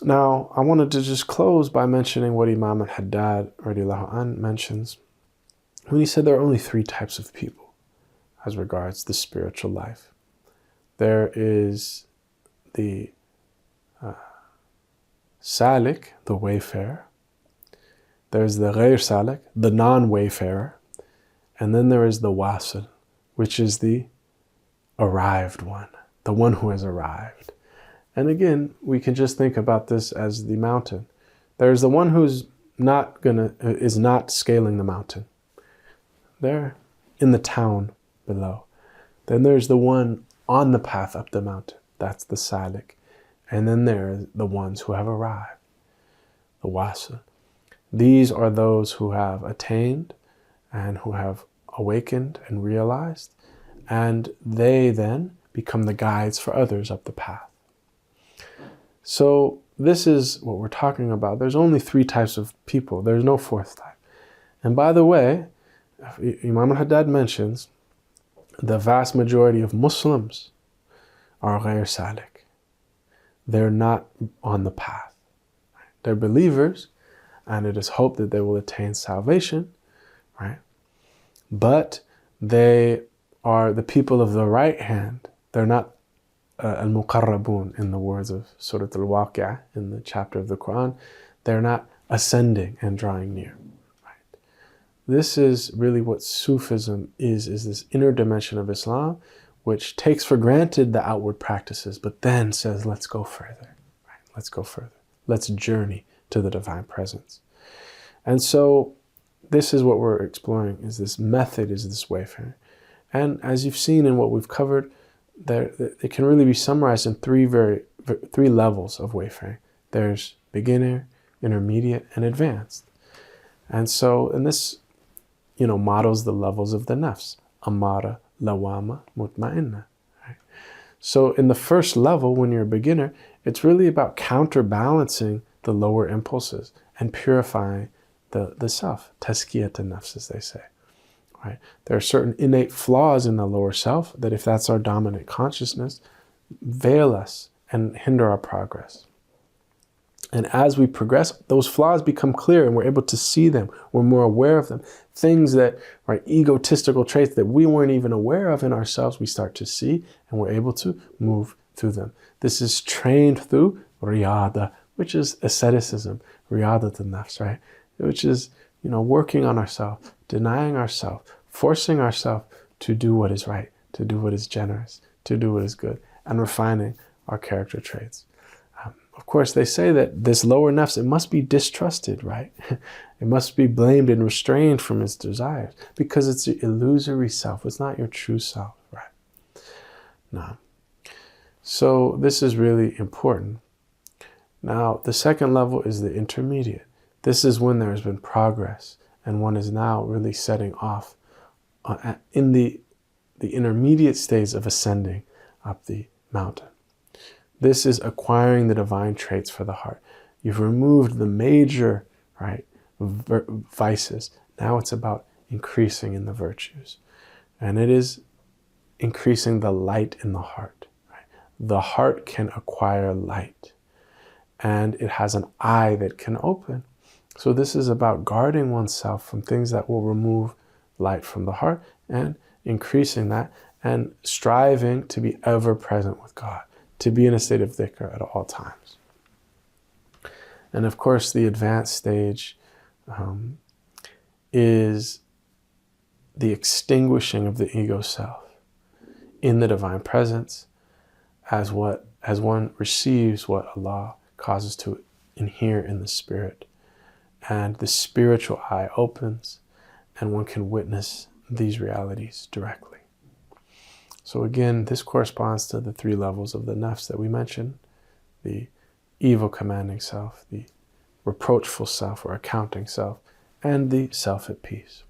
Now, I wanted to just close by mentioning what Imam al-Haddad radiallahu anh mentions when he said there are only three types of people as regards the spiritual life. There is the salik, the wayfarer. There's the ghayr salik, the non-wayfarer. And then there is the wasil, which is the arrived one, the one who has arrived. And again, we can just think about this as the mountain. There's the one who's is not scaling the mountain. They're in the town below. Then there's the one on the path up the mountain. That's the salik. And then there are the ones who have arrived, the wasil. These are those who have attained and who have awakened and realized, and they then become the guides for others up the path. So this is what we're talking about. There's only three types of people. There's no fourth type. And by the way, Imam al-Haddad mentions the vast majority of Muslims are ghayr salik. They're not on the path. They're believers, and it is hoped that they will attain salvation, right? But they are the people of the right hand. They're not al-muqarrabun in the words of Surah al-Waqi'ah in the chapter of the Quran. They're not ascending and drawing near. Right? This is really what Sufism is this inner dimension of Islam, which takes for granted the outward practices, but then says, let's go further. Right? Let's go further. Let's journey to the divine presence. And so this is what we're exploring, is this method, is this wayfaring. And as you've seen in what we've covered, it can really be summarized in three levels of wayfaring. There's beginner, intermediate, and advanced. And so, and this, models the levels of the nafs. Amara, lawama, mutma'inna. Right? So in the first level, when you're a beginner, it's really about counterbalancing the lower impulses and purifying the self. Tazkiyat an-nafs, as they say. Right? There are certain innate flaws in the lower self that, if that's our dominant consciousness, veil us and hinder our progress. And as we progress, those flaws become clear and we're able to see them. We're more aware of them. Things that are egotistical traits that we weren't even aware of in ourselves, we start to see, and we're able to move through them. This is trained through riyada, which is asceticism, riyadat an-nafs, right? Which is, working on ourselves, denying ourselves, forcing ourselves to do what is right, to do what is generous, to do what is good, and refining our character traits. Of course, they say that this lower nafs, it must be distrusted, right? It must be blamed and restrained from its desires, because it's an illusory self. It's not your true self, right? Now, so this is really important. Now, the second level is the intermediate. This is when there has been progress, and one is now really setting off in the intermediate stage of ascending up the mountain. This is acquiring the divine traits for the heart. You've removed the major, right, vices. Now it's about increasing in the virtues. And it is increasing the light in the heart. Right? The heart can acquire light. And it has an eye that can open. So this is about guarding oneself from things that will remove light from the heart, and increasing that, and striving to be ever present with God, to be in a state of dhikr at all times. And of course, the advanced stage is the extinguishing of the ego self in the divine presence as one receives what Allah causes to inhere in the spirit. And the spiritual eye opens, and one can witness these realities directly. So again, this corresponds to the three levels of the nafs that we mentioned: the evil commanding self, the reproachful self or accounting self, and the self at peace.